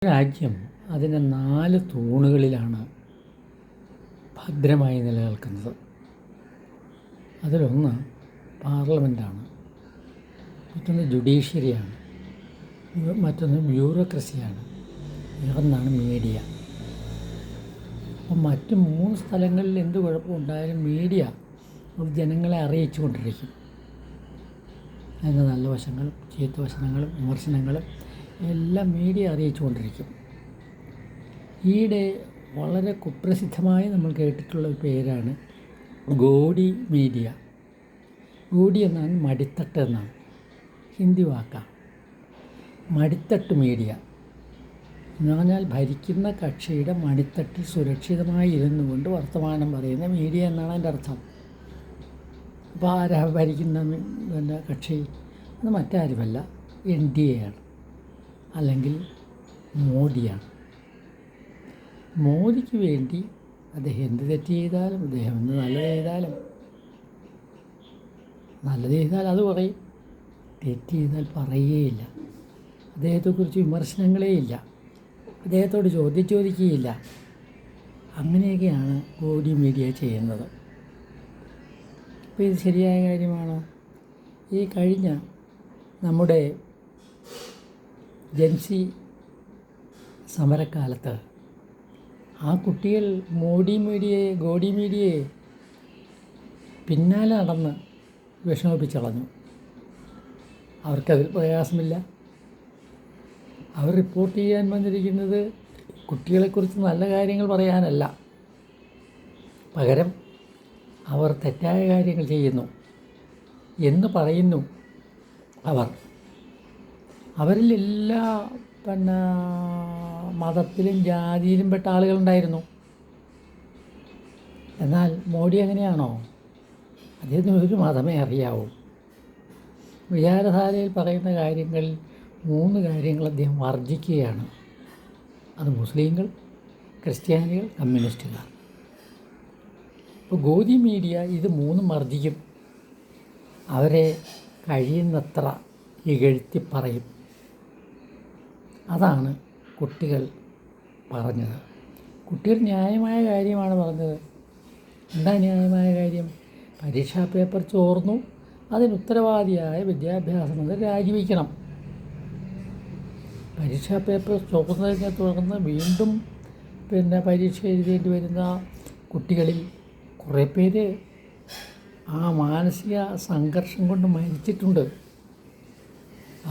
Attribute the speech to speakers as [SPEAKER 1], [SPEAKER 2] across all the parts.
[SPEAKER 1] രാജ്യം അതിൻ്റെ 4 തൂണുകളിലാണ് ഭദ്രമായി നിലനിൽക്കുന്നത്. അതിലൊന്ന് പാർലമെൻറ്റാണ്, മറ്റൊന്ന് ജുഡീഷ്യറിയാണ്, മറ്റൊന്ന് ബ്യൂറോക്രസിയാണ്, മറ്റൊന്നാണ് മീഡിയ. അപ്പം മറ്റ് 3 സ്ഥലങ്ങളിൽ എന്ത് കുഴപ്പമുണ്ടായാലും മീഡിയ അത് ജനങ്ങളെ അറിയിച്ചു കൊണ്ടിരിക്കും. അതിൻ്റെ നല്ല വശങ്ങളും ചീത്ത വശങ്ങളും വിമർശനങ്ങളും എല്ലാം മീഡിയ അറിയിച്ചു കൊണ്ടിരിക്കും. ഈയിടെ വളരെ കുപ്രസിദ്ധമായി നമ്മൾ കേട്ടിട്ടുള്ള ഒരു പേരാണ് ഗോഡി മീഡിയ. ഗോഡി എന്നാൽ മടിത്തട്ട് എന്നാണ്, ഹിന്ദി വാക്കാണ്. മടിത്തട്ട് മീഡിയ എന്ന് പറഞ്ഞാൽ ഭരിക്കുന്ന കക്ഷിയുടെ മടിത്തട്ടിൽ സുരക്ഷിതമായി ഇരുന്നു കൊണ്ട് വർത്തമാനം പറയുന്ന മീഡിയ എന്നാണ് അതിൻ്റെ അർത്ഥം. അപ്പോൾ ആരാ ഭരിക്കുന്ന കക്ഷി? അത് മറ്റാരുമല്ല, NDA ആണ്, അല്ലെങ്കിൽ മോഡിയാണ്. മോദിക്ക് വേണ്ടി അദ്ദേഹം എന്ത് തെറ്റ് ചെയ്താലും, അദ്ദേഹം എന്ത് നല്ലത് ചെയ്താൽ അത് പറയും, തെറ്റ് ചെയ്താൽ പറയുകയില്ല. അദ്ദേഹത്തെക്കുറിച്ച് വിമർശനങ്ങളേ ഇല്ല, അദ്ദേഹത്തോട് ചോദിക്കുകയില്ല. അങ്ങനെയൊക്കെയാണ് ഗോഡി മീഡിയ ചെയ്യുന്നത്. അപ്പോൾ ഇത് ശരിയായ കാര്യമാണോ? ഈ കഴിഞ്ഞ നമ്മുടെ ജൻസി സമരക്കാലത്ത് ആ കുട്ടികൾ ഗോഡി മീഡിയയെ പിന്നാലെ നടന്ന് വിഷമിപ്പിച്ചളഞ്ഞു. അവർക്കതിൽ പ്രയാസമില്ല. അവർ റിപ്പോർട്ട് ചെയ്യാൻ വന്നിരിക്കുന്നത് കുട്ടികളെക്കുറിച്ച് നല്ല കാര്യങ്ങൾ പറയാനല്ല, പകരം അവർ തെറ്റായ കാര്യങ്ങൾ ചെയ്യുന്നു എന്ന് പറയുന്നു. അവരിൽ എല്ലാ മതത്തിലും ജാതിയിലും പെട്ട ആളുകളുണ്ടായിരുന്നു. എന്നാൽ മോഡി അങ്ങനെയാണോ? അദ്ദേഹത്തിന് ഒരു മതമേ അറിയാവൂ. വിചാരധാരയിൽ പറയുന്ന കാര്യങ്ങളിൽ 3 കാര്യങ്ങൾ അദ്ദേഹം വർജിക്കുകയാണ്. അത് മുസ്ലിങ്ങൾ, ക്രിസ്ത്യാനികൾ, കമ്മ്യൂണിസ്റ്റുകാർ. ഇപ്പോൾ ഗോഡി മീഡിയ ഇത് 3 വർജിക്കും. അവരെ കഴിയുന്നത്ര ഇകഴ്ത്തി പറയും. അതാണ് കുട്ടികൾ പറഞ്ഞത്. കുട്ടികൾ ന്യായമായ കാര്യമാണ് പറഞ്ഞത്. എന്താ ന്യായമായ കാര്യം? പരീക്ഷാ പേപ്പർ ചോർന്നു, അതിന് ഉത്തരവാദിയായ വിദ്യാഭ്യാസ മന്ത്രി രാജിവെക്കണം. പരീക്ഷാ പേപ്പർ ചോർന്നതിനെ തുടർന്ന് വീണ്ടും പരീക്ഷ എഴുതേണ്ടി വരുന്ന കുട്ടികളിൽ കുറേ പേര് ആ മാനസിക സംഘർഷം കൊണ്ട് മരിച്ചിട്ടുണ്ട്.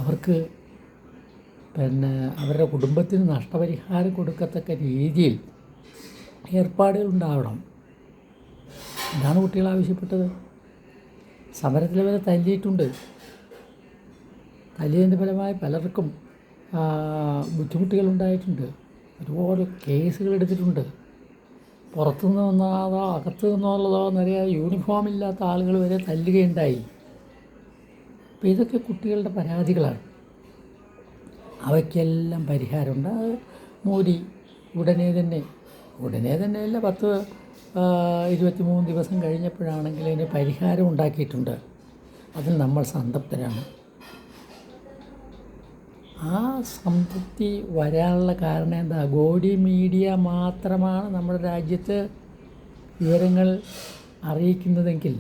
[SPEAKER 1] അവർക്ക് അവരുടെ കുടുംബത്തിന് നഷ്ടപരിഹാരം കൊടുക്കത്തക്ക രീതിയിൽ ഏർപ്പാടുകൾ ഉണ്ടാവണം. ഇതാണ് കുട്ടികൾ ആവശ്യപ്പെട്ടത്. സമരത്തിൽ വരെ തല്ലിയിട്ടുണ്ട്. തല്ലിയതിൻ്റെ ഫലമായി പലർക്കും ബുദ്ധിമുട്ടുകളുണ്ടായിട്ടുണ്ട്. ഒരുപാട് കേസുകൾ എടുത്തിട്ടുണ്ട്. പുറത്തുനിന്ന് വന്നതോ അകത്തു നിന്നുള്ളതോ നിറയെ യൂണിഫോമില്ലാത്ത ആളുകൾ വരെ തല്ലുകയുണ്ടായി. അപ്പോൾ ഇതൊക്കെ കുട്ടികളുടെ പരാതികളാണ്. അവയ്ക്കെല്ലാം പരിഹാരമുണ്ട്. അത് മോദി ഉടനെ തന്നെ അല്ല, 23 ദിവസം കഴിഞ്ഞപ്പോഴാണെങ്കിൽ അതിന് പരിഹാരം ഉണ്ടാക്കിയിട്ടുണ്ട്. അതിൽ നമ്മൾ സംതൃപ്തരാണ്. ആ സംതൃപ്തി വരാനുള്ള കാരണം എന്താ? ഗോഡി മീഡിയ മാത്രമാണ് നമ്മുടെ രാജ്യത്ത് വിവരങ്ങൾ അറിയിക്കുന്നതെങ്കിൽ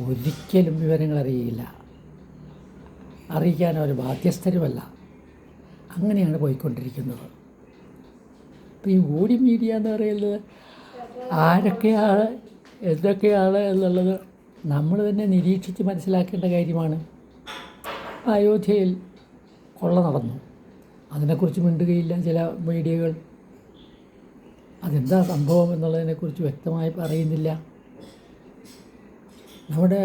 [SPEAKER 1] ഒരിക്കലും വിവരങ്ങൾ അറിയില്ല. അറിയിക്കാൻ അവർ ബാധ്യസ്ഥരുമല്ല. അങ്ങനെയാണ് പോയിക്കൊണ്ടിരിക്കുന്നത്. ഇപ്പോൾ ഈ ഗോഡി മീഡിയ എന്ന് പറയുന്നത് ആരൊക്കെയാണ്, എന്തൊക്കെയാണ് എന്നുള്ളത് നമ്മൾ തന്നെ നിരീക്ഷിച്ച് മനസ്സിലാക്കേണ്ട കാര്യമാണ്. അയോധ്യയിൽ കൊള്ള നടന്നു, അതിനെക്കുറിച്ച് മിണ്ടുകയില്ല ചില മീഡിയകൾ. അതെന്താ സംഭവം എന്നുള്ളതിനെക്കുറിച്ച് വ്യക്തമായി പറയുന്നില്ല. നമ്മുടെ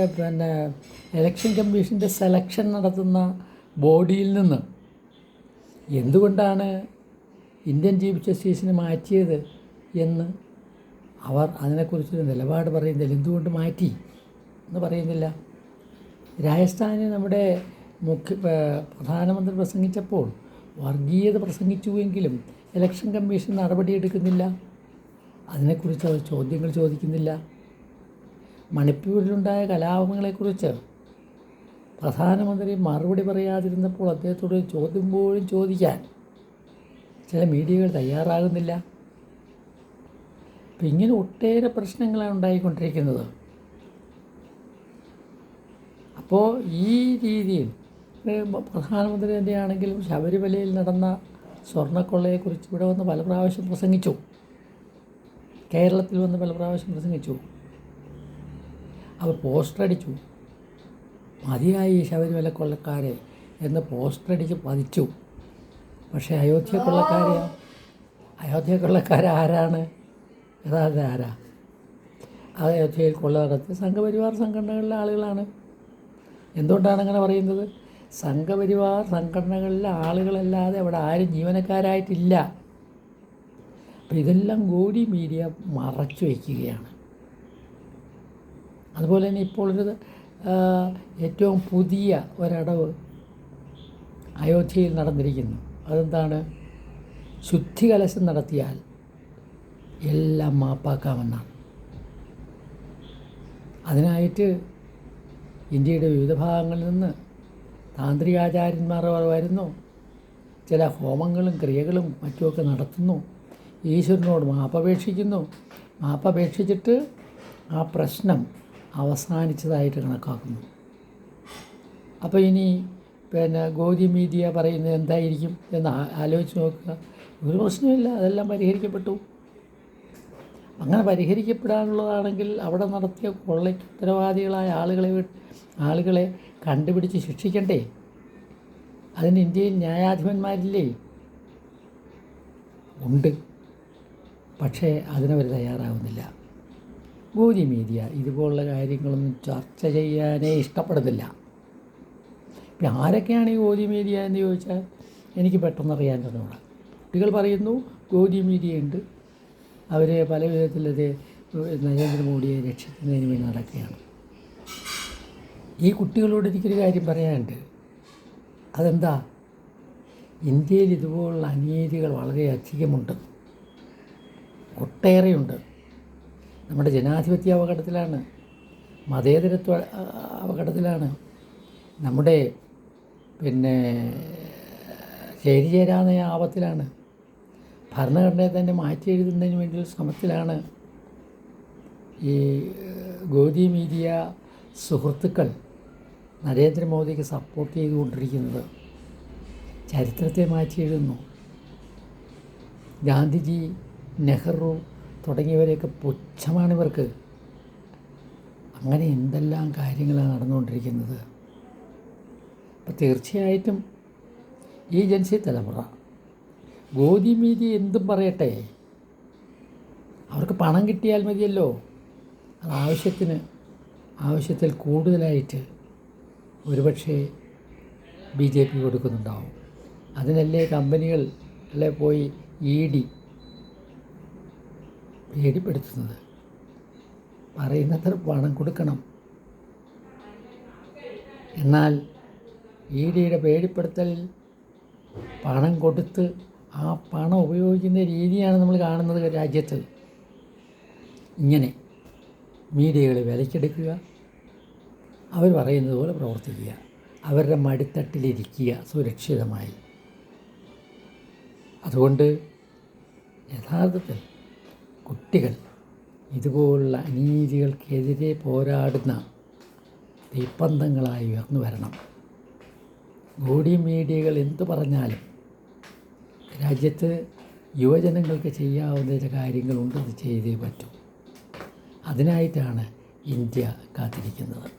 [SPEAKER 1] ഇലക്ഷൻ കമ്മീഷൻ്റെ സെലക്ഷൻ നടത്തുന്ന ബോഡിയിൽ നിന്ന് എന്തുകൊണ്ടാണ് ഇന്ത്യൻ ചീഫ് ജസ്റ്റിസിനെ മാറ്റിയത് എന്ന് അവർ അതിനെക്കുറിച്ചൊരു നിലപാട് പറയുന്നില്ല. എന്തുകൊണ്ട് മാറ്റി എന്ന് പറയുന്നില്ല. രാജസ്ഥാനിൽ നമ്മുടെ പ്രധാനമന്ത്രി പ്രസംഗിച്ചപ്പോൾ വർഗീയത പ്രസംഗിച്ചുവെങ്കിലും ഇലക്ഷൻ കമ്മീഷൻ നടപടിയെടുക്കുന്നില്ല. അതിനെക്കുറിച്ച് അവർ ചോദ്യങ്ങൾ ചോദിക്കുന്നില്ല. മണിപ്പൂരിലുണ്ടായ കലാപങ്ങളെക്കുറിച്ച് പ്രധാനമന്ത്രി മറുപടി പറയാതിരുന്നപ്പോൾ അദ്ദേഹത്തോട് ചോദ്യം പോലും ചോദിക്കാൻ ചില മീഡിയകൾ തയ്യാറാകുന്നില്ല. അപ്പം ഇങ്ങനെ ഒട്ടേറെ പ്രശ്നങ്ങളാണ് ഉണ്ടായിക്കൊണ്ടിരിക്കുന്നത്. അപ്പോൾ ഈ രീതിയിൽ പ്രധാനമന്ത്രി തന്നെയാണെങ്കിലും ശബരിമലയിൽ നടന്ന സ്വർണ്ണക്കൊള്ളയെക്കുറിച്ച് ഇവിടെ വന്ന് പല പ്രാവശ്യം പ്രസംഗിച്ചു. കേരളത്തിൽ വന്ന് പല പ്രാവശ്യം പ്രസംഗിച്ചു. അവർ പോസ്റ്റർ അടിച്ചു. മതിയായി ശബരിമല കൊള്ളക്കാരെ എന്ന് പോസ്റ്റർ അടിച്ച് പതിച്ചു. പക്ഷേ അയോധ്യ കൊള്ളക്കാരാരാണ്? യഥാർത്ഥ ആരാ? അയോധ്യയിൽ കൊള്ള നടത്തിയ സംഘപരിവാർ സംഘടനകളിലെ ആളുകളാണ്. എന്തുകൊണ്ടാണ് അങ്ങനെ പറയുന്നത്? സംഘപരിവാർ സംഘടനകളിലെ ആളുകളല്ലാതെ അവിടെ ആരും ജീവനക്കാരായിട്ടില്ല. അപ്പം ഇതെല്ലാം ഗോഡി മീഡിയ മറച്ചു വയ്ക്കുകയാണ്. അതുപോലെ തന്നെ ഇപ്പോൾ ഏറ്റവും പുതിയ ഒരടവ് അയോധ്യയിൽ നടന്നിരിക്കുന്നു. അതെന്താണ്? ശുദ്ധികലശം നടത്തിയാൽ എല്ലാം മാപ്പാക്കാമെന്നാണ്. അതിനായിട്ട് ഇന്ത്യയുടെ വിവിധ ഭാഗങ്ങളിൽ നിന്ന് താന്ത്രികാചാര്യന്മാർ വരുന്നു. ചില ഹോമങ്ങളും ക്രിയകളും മറ്റുമൊക്കെ നടത്തുന്നു. ഈശ്വരനോട് മാപ്പപേക്ഷിക്കുന്നു. മാപ്പപേക്ഷിച്ചിട്ട് ആ പ്രശ്നം അവസാനിച്ചതായിട്ട് കണക്കാക്കുന്നു. അപ്പോൾ ഇനി ഗോദി മീഡിയ പറയുന്നത് എന്തായിരിക്കും എന്ന് ആലോചിച്ച് നോക്കുക. ഒരു പ്രശ്നമില്ല, അതെല്ലാം പരിഹരിക്കപ്പെട്ടു. അങ്ങനെ പരിഹരിക്കപ്പെടാനുള്ളതാണെങ്കിൽ അവിടെ നടത്തിയ കൊള്ളയ്ക്ക് ഉത്തരവാദികളായ ആളുകളെ കണ്ടുപിടിച്ച് ശിക്ഷിക്കണ്ടേ? അതിന് ഇന്ത്യയിൽ ന്യായാധിപന്മാരില്ലേ? ഉണ്ട്, പക്ഷേ അതിനവർ തയ്യാറാവുന്നില്ല. ഗോദി മീഡിയ ഇതുപോലുള്ള കാര്യങ്ങളൊന്നും ചർച്ച ചെയ്യാനേ ഇഷ്ടപ്പെടുന്നില്ല. ഇപ്പം ആരൊക്കെയാണ് ഈ ഗോദി മീഡിയ എന്ന് ചോദിച്ചാൽ എനിക്ക് പെട്ടെന്നറിയാൻ തന്നോടാ. കുട്ടികൾ പറയുന്നു ഗോദി മീഡിയ ഉണ്ട്, അവർ പല വിധത്തിലത് നരേന്ദ്രമോദിയെ രക്ഷിക്കുന്നതിന് വേണ്ടി നടക്കുകയാണ്. ഈ കുട്ടികളോട് എനിക്കൊരു കാര്യം പറയാനുണ്ട്. അതെന്താ? ഇന്ത്യയിൽ ഇതുപോലുള്ള അനീതികൾ വളരെയധികമുണ്ട്, ഒട്ടേറെയുണ്ട്. നമ്മുടെ ജനാധിപത്യ അപകടത്തിലാണ്, മതേതരത്വ അപകടത്തിലാണ്, നമ്മുടെ ചേരിചേരാനയ ആപത്തിലാണ്, ഭരണഘടനയെ തന്നെ മാറ്റി എഴുതുന്നതിന് വേണ്ടിയുള്ള ശ്രമത്തിലാണ് ഈ ഗോദി മീഡിയ സുഹൃത്തുക്കൾ നരേന്ദ്രമോദിക്ക് സപ്പോർട്ട് ചെയ്തുകൊണ്ടിരിക്കുന്നത്. ചരിത്രത്തെ മാറ്റി എഴുതുന്നു. ഗാന്ധിജി, നെഹ്റു തുടങ്ങിയവരെയൊക്കെ പുച്ഛമാണിവർക്ക്. അങ്ങനെ എന്തെല്ലാം കാര്യങ്ങളാണ് നടന്നുകൊണ്ടിരിക്കുന്നത്. അപ്പോൾ തീർച്ചയായിട്ടും ഈ ജൻസി തലമുറ ഗോദി മീഡിയ എന്തും പറയട്ടെ, അവർക്ക് പണം കിട്ടിയാൽ മതിയല്ലോ. അത് ആവശ്യത്തിൽ കൂടുതലായിട്ട് ഒരുപക്ഷെ BJP കൊടുക്കുന്നുണ്ടാവും. അതിനല്ലേ കമ്പനികളെ പോയി ED പേടിപ്പെടുത്തുന്നത്. പറയുന്നത്ര പണം കൊടുക്കണം. എന്നാൽ EDയുടെ പേടിപ്പെടുത്തലിൽ പണം കൊടുത്ത് ആ പണം ഉപയോഗിക്കുന്ന രീതിയാണ് നമ്മൾ കാണുന്നത് രാജ്യത്ത്. ഇങ്ങനെ മീഡിയകളെ വിലക്കെടുക്കുക, അവർ പറയുന്നത് പോലെ പ്രവർത്തിക്കുക, അവരുടെ മടിത്തട്ടിലിരിക്കുക സുരക്ഷിതമായി. അതുകൊണ്ട് യഥാർത്ഥത്തിൽ കുട്ടികൾ ഇതുപോലുള്ള അനീതികൾക്കെതിരെ പോരാടുന്ന തീപ്പന്തങ്ങളായി ഉയർന്നു വരണം. ഗോഡി മീഡിയകൾ എന്തു പറഞ്ഞാലും രാജ്യത്ത് യുവജനങ്ങൾക്ക് ചെയ്യാവുന്ന ചില കാര്യങ്ങളുണ്ട്, അത് ചെയ്തേ പറ്റൂ. അതിനായിട്ടാണ് ഇന്ത്യ കാത്തിരിക്കുന്നത്.